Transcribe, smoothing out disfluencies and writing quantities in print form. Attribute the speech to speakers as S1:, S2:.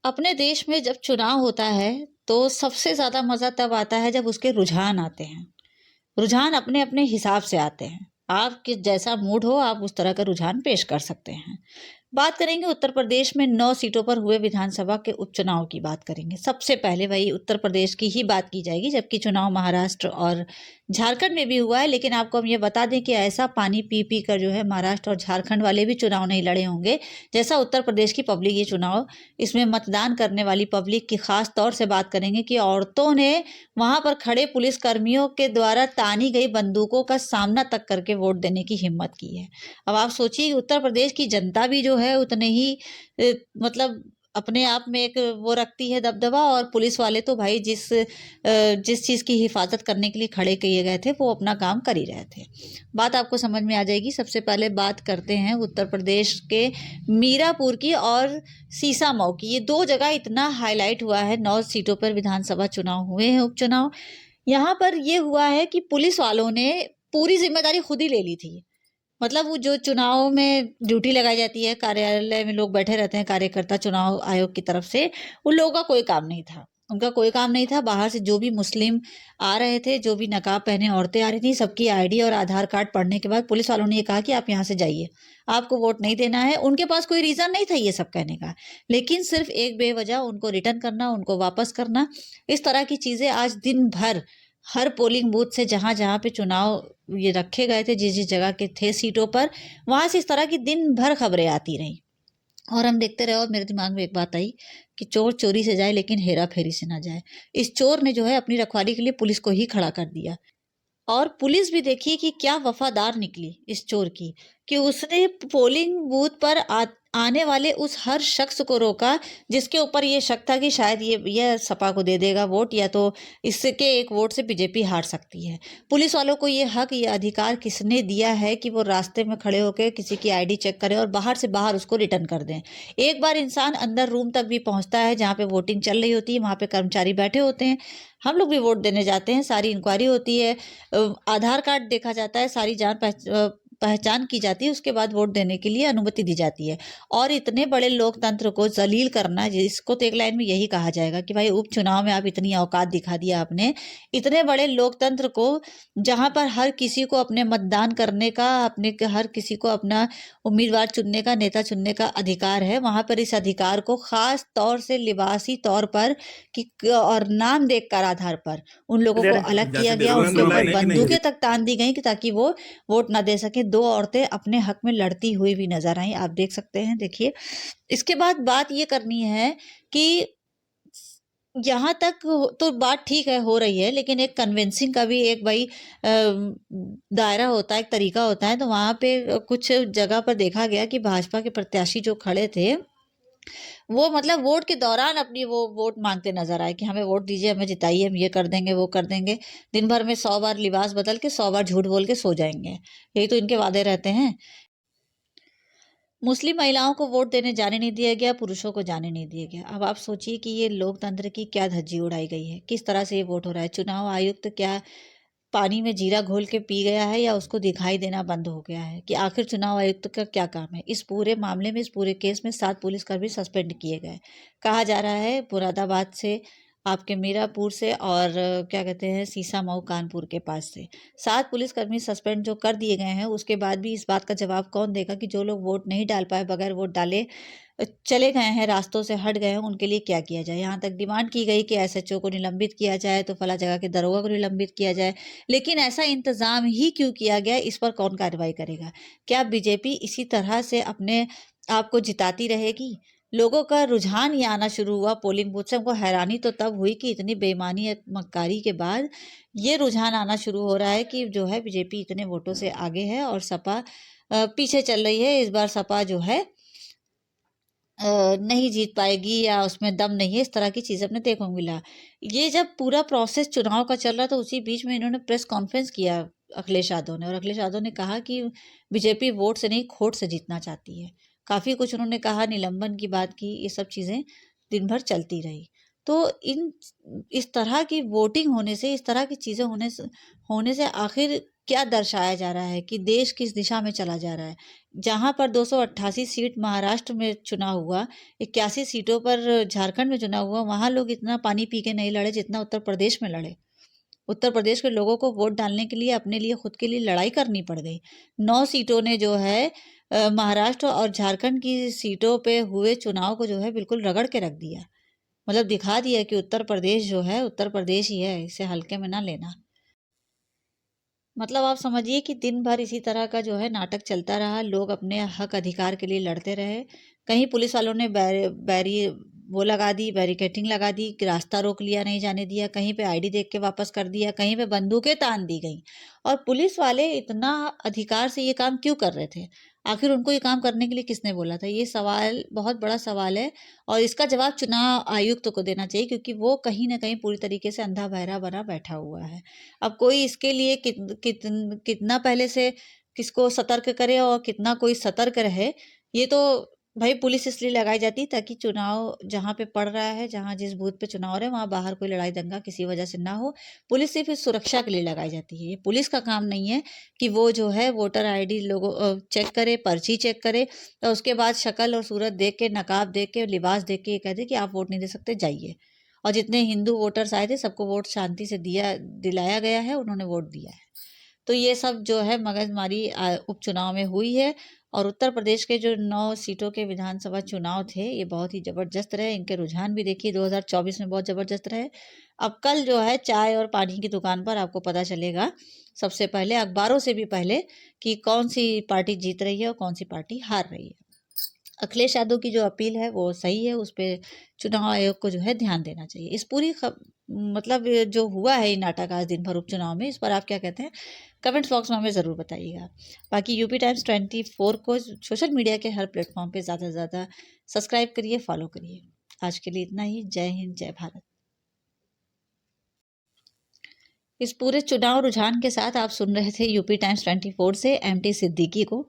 S1: अपने देश में जब चुनाव होता है तो सबसे ज़्यादा मज़ा तब आता है जब उसके रुझान आते हैं। रुझान अपने-अपने हिसाब से आते हैं। आपके जैसा मूड हो आप उस तरह का रुझान पेश कर सकते हैं। बात करेंगे उत्तर प्रदेश में 9 सीटों पर हुए विधानसभा के उपचुनाव की बात करेंगे। सबसे पहले वही उत्तर प्रदेश की ही बात की जाएगी, जबकि चुनाव महाराष्ट्र और झारखंड में भी हुआ है। लेकिन आपको हम ये बता दें कि ऐसा पानी पी-पी कर जो है महाराष्ट्र और झारखंड वाले भी चुनाव नहीं लड़े होंगे, जैसा उत्तर प्रदेश की पब्लिक ये चुनाव इसमें मतदान करने वाली पब्लिक की खास तौर से बात करेंगे कि औरतों ने वहां पर खड़े पुलिस कर्मियों के द्वारा तानी गई बंदूकों का सामना तक करके वोट देने की हिम्मत की है। अब आप सोचिए उत्तर प्रदेश की जनता भी जो है उतने ही मतलब अपने आप में एक वो रखती है दबदबा, और पुलिस वाले तो भाई जिस चीज़ की हिफाजत करने के लिए खड़े किए गए थे वो अपना काम कर ही रहे थे। बात आपको समझ में आ जाएगी। सबसे पहले बात करते हैं उत्तर प्रदेश के मीरापुर की और सीसामऊ की। ये दो जगह इतना हाईलाइट हुआ है, 9 सीटों पर विधानसभा चुनाव हुए हैं, उपचुनाव। यहाँ पर ये हुआ है कि पुलिस वालों ने पूरी जिम्मेदारी खुद ही ले ली थी। मतलब वो जो चुनाव में ड्यूटी लगाई जाती है, कार्यालय में लोग बैठे रहते हैं कार्यकर्ता चुनाव आयोग की तरफ से, उन लोगों का कोई काम नहीं था। उनका कोई काम नहीं था। बाहर से जो भी मुस्लिम आ रहे थे, जो भी नकाब पहने औरतें आ रही थी, सबकी आईडी और आधार कार्ड पढ़ने के बाद पुलिस वालों ने ये कहा कि आप यहाँ से जाइए, आपको वोट नहीं देना है। उनके पास कोई रीज़न नहीं था ये सब कहने का, लेकिन सिर्फ एक बेवजह उनको रिटर्न करना, उनको वापस करना, इस तरह की चीज़ें आज दिन भर हर पोलिंग बूथ से जहाँ-जहाँ पे चुनाव ये रखे गए थे, जिस-जिस जगह के थे सीटों पर, वहाँ से इस तरह की दिन भर खबरें आती रहीं। और हम देखते रहे और मेरे दिमाग में एक बात आई कि चोर चोरी से जाए लेकिन हेरा-फेरी से ना जाए। इस चोर ने जो है अपनी रखवाली के लिए पुलिस को ही खड़ा कर दिया। और पुलिस भी देखिए कि क्या वफादार निकली इस चोर की, कि उसने पोलिंग बूथ पर आने वाले उस हर शख्स को रोका जिसके ऊपर ये शक था कि शायद ये सपा को दे देगा वोट, या तो इसके एक वोट से बीजेपी हार सकती है। पुलिस वालों को ये हक, ये अधिकार किसने दिया है कि वो रास्ते में खड़े होकर किसी की आईडी चेक करें और बाहर से बाहर उसको रिटर्न कर दें। एक बार इंसान अंदर रूम तक भी पहुंचता है जहाँ पे वोटिंग चल रही होती है, वहाँ पे कर्मचारी बैठे होते हैं, हम लोग भी वोट देने जाते हैं, सारी इंक्वायरी होती है, आधार कार्ड देखा जाता है, सारी पहचान की जाती है, उसके बाद वोट देने के लिए अनुमति दी जाती है। और इतने बड़े लोकतंत्र को जलील करना, जिसको तो एक लाइन में यही कहा जाएगा कि भाई उपचुनाव में आप इतनी औकात दिखा दिया आपने। इतने बड़े लोकतंत्र को, जहाँ पर हर किसी को अपने मतदान करने का, हर किसी को अपना उम्मीदवार चुनने का, नेता चुनने का अधिकार है, वहाँ पर इस अधिकार को खास तौर से लिबासी तौर पर और नाम देखकर आधार पर उन लोगों को अलग किया गया, उनके ऊपर बंदूकें तक तान दी गई कि ताकि वो वोट ना दे सके। 2 औरतें अपने हक में लड़ती हुई भी नजर आईं, आप देख सकते हैं, देखिए। इसके बाद बात ये करनी है कि यहाँ तक तो बात ठीक है, हो रही है, लेकिन एक कन्विंसिंग का भी एक भाई दायरा होता है, एक तरीका होता है। तो वहाँ पे कुछ जगह पर देखा गया कि भाजपा के प्रत्याशी जो खड़े थे, वो मतलब वोट के दौरान अपनी वो वोट मांगते नजर आए कि हमें वोट दीजिए, हमें जिताइए, हम ये कर देंगे, वो कर देंगे। दिन भर में 100 बार लिबास बदल के 100 बार झूठ बोल के सो जाएंगे, यही तो इनके वादे रहते हैं। मुस्लिम महिलाओं को वोट देने जाने नहीं दिया गया, पुरुषों को जाने नहीं दिया गया। अब आप सोचिए कि ये लोकतंत्र की क्या धज्जी उड़ाई गई है, किस तरह से ये वोट हो रहा है। चुनाव आयुक्त क्या पानी में जीरा घोल के पी गया है, या उसको दिखाई देना बंद हो गया है कि आखिर चुनाव आयुक्त का क्या काम है। इस पूरे मामले में, इस पूरे केस में 7 पुलिसकर्मी सस्पेंड किए गए। कहा जा रहा है मुरादाबाद से, आपके मीरापुर से, और क्या कहते हैं सीसामऊ कानपुर के पास से 7 पुलिसकर्मी सस्पेंड जो कर दिए गए हैं। उसके बाद भी इस बात का जवाब कौन देगा कि जो लोग वोट नहीं डाल पाए, बगैर वोट डाले चले गए हैं, रास्तों से हट गए हैं, उनके लिए क्या किया जाए। यहाँ तक डिमांड की गई कि एसएचओ को निलंबित किया जाए, तो फला जगह के दरोगा को निलंबित किया जाए। लेकिन ऐसा इंतजाम ही क्यों किया गया, इस पर कौन कार्रवाई करेगा? क्या बीजेपी इसी तरह से अपने आप को जिताती रहेगी? लोगों का रुझान ये आना शुरू हुआ पोलिंग बूथ से। हमको हैरानी तो तब हुई कि इतनी बेईमानी और मक्कारी के बाद ये रुझान आना शुरू हो रहा है कि जो है बीजेपी इतने वोटों से आगे है और सपा पीछे चल रही है। इस बार सपा जो है नहीं जीत पाएगी, या उसमें दम नहीं है, इस तरह की चीज़ें अपने देखने को मिला। ये जब पूरा प्रोसेस चुनाव का चल रहा था, उसी बीच में इन्होंने प्रेस कॉन्फ्रेंस किया अखिलेश यादव ने, और अखिलेश यादव ने कहा कि बीजेपी वोट से नहीं खोट से जीतना चाहती है। काफ़ी कुछ उन्होंने कहा, निलंबन की बात की, ये सब चीज़ें दिन भर चलती रही। तो इस तरह की वोटिंग होने से, इस तरह की चीज़ें होने से आखिर क्या दर्शाया जा रहा है कि देश किस दिशा में चला जा रहा है। जहाँ पर 288 सीट महाराष्ट्र में चुनाव हुआ, 81 सीटों पर झारखंड में चुनाव हुआ, वहाँ लोग इतना पानी पी के नहीं लड़े जितना उत्तर प्रदेश में लड़े। उत्तर प्रदेश के लोगों को वोट डालने के लिए अपने लिए खुद के लिए लड़ाई करनी पड़ गई। 9 सीटों ने जो है महाराष्ट्र और झारखंड की सीटों पे हुए चुनाव को जो है बिल्कुल रगड़ के रख दिया। मतलब दिखा दिया कि उत्तर प्रदेश जो है उत्तर प्रदेश ही है, इसे हल्के में ना लेना। मतलब आप समझिए कि दिन भर इसी तरह का जो है नाटक चलता रहा, लोग अपने हक अधिकार के लिए लड़ते रहे। कहीं पुलिस वालों ने बैरी वो लगा दी, बैरिकेटिंग लगा दी कि रास्ता रोक लिया, नहीं जाने दिया, कहीं पे आईडी देख के वापस कर दिया, कहीं पे बंदूकें तान दी गई। और पुलिस वाले इतना अधिकार से ये काम क्यों कर रहे थे? आखिर उनको ये काम करने के लिए किसने बोला था? ये सवाल बहुत बड़ा सवाल है और इसका जवाब चुनाव आयुक्त को देना चाहिए, क्योंकि वो कहीं न कहीं पूरी तरीके से अंधा बहरा बना बैठा हुआ है। अब कोई इसके लिए कितना पहले से किसको सतर्क करे और कितना कोई सतर्क रहे, ये तो भाई पुलिस इसलिए लगाई जाती है ताकि चुनाव जहाँ पे पड़ रहा है, जहाँ जिस बूथ पे चुनाव हो रहा है, वहाँ बाहर कोई लड़ाई दंगा किसी वजह से ना हो। पुलिस सिर्फ इस सुरक्षा के लिए लगाई जाती है। ये पुलिस का काम नहीं है कि वो जो है वोटर आईडी लोगों चेक करे, पर्ची चेक करे और उसके बाद शक्ल और सूरत देख के, नकाब देख के, लिबास देख के ये कह दे कि आप वोट नहीं दे सकते, जाइए। और जितने हिंदू वोटर्स आए थे सबको वोट शांति से दिलाया गया है, उन्होंने वोट दिया है। तो ये सब जो है मगजमारी उपचुनाव में हुई है। और उत्तर प्रदेश के जो 9 सीटों के विधानसभा चुनाव थे, ये बहुत ही ज़बरदस्त रहे। इनके रुझान भी देखिए 2024 में बहुत ज़बरदस्त रहे। अब कल जो है चाय और पानी की दुकान पर आपको पता चलेगा, सबसे पहले अखबारों से भी पहले, कि कौन सी पार्टी जीत रही है और कौन सी पार्टी हार रही है। अखिलेश यादव की जो अपील है वो सही है, उस पे चुनाव आयोग को जो है ध्यान देना चाहिए। इस पूरी मतलब ये जो हुआ है ये नाटक आज दिन भर उपचुनाव में, इस पर आप क्या कहते हैं? कमेंट्स बॉक्स में हमें ज़रूर बताइएगा। बाकी यूपी टाइम्स 24 को सोशल मीडिया के हर प्लेटफॉर्म पे ज़्यादा से ज़्यादा सब्सक्राइब करिए, फॉलो करिए। आज के लिए इतना ही। जय हिंद, जय भारत। इस पूरे चुनाव रुझान के साथ आप सुन रहे थे यूपी टाइम्स 24 से एमटी सिद्दीकी को।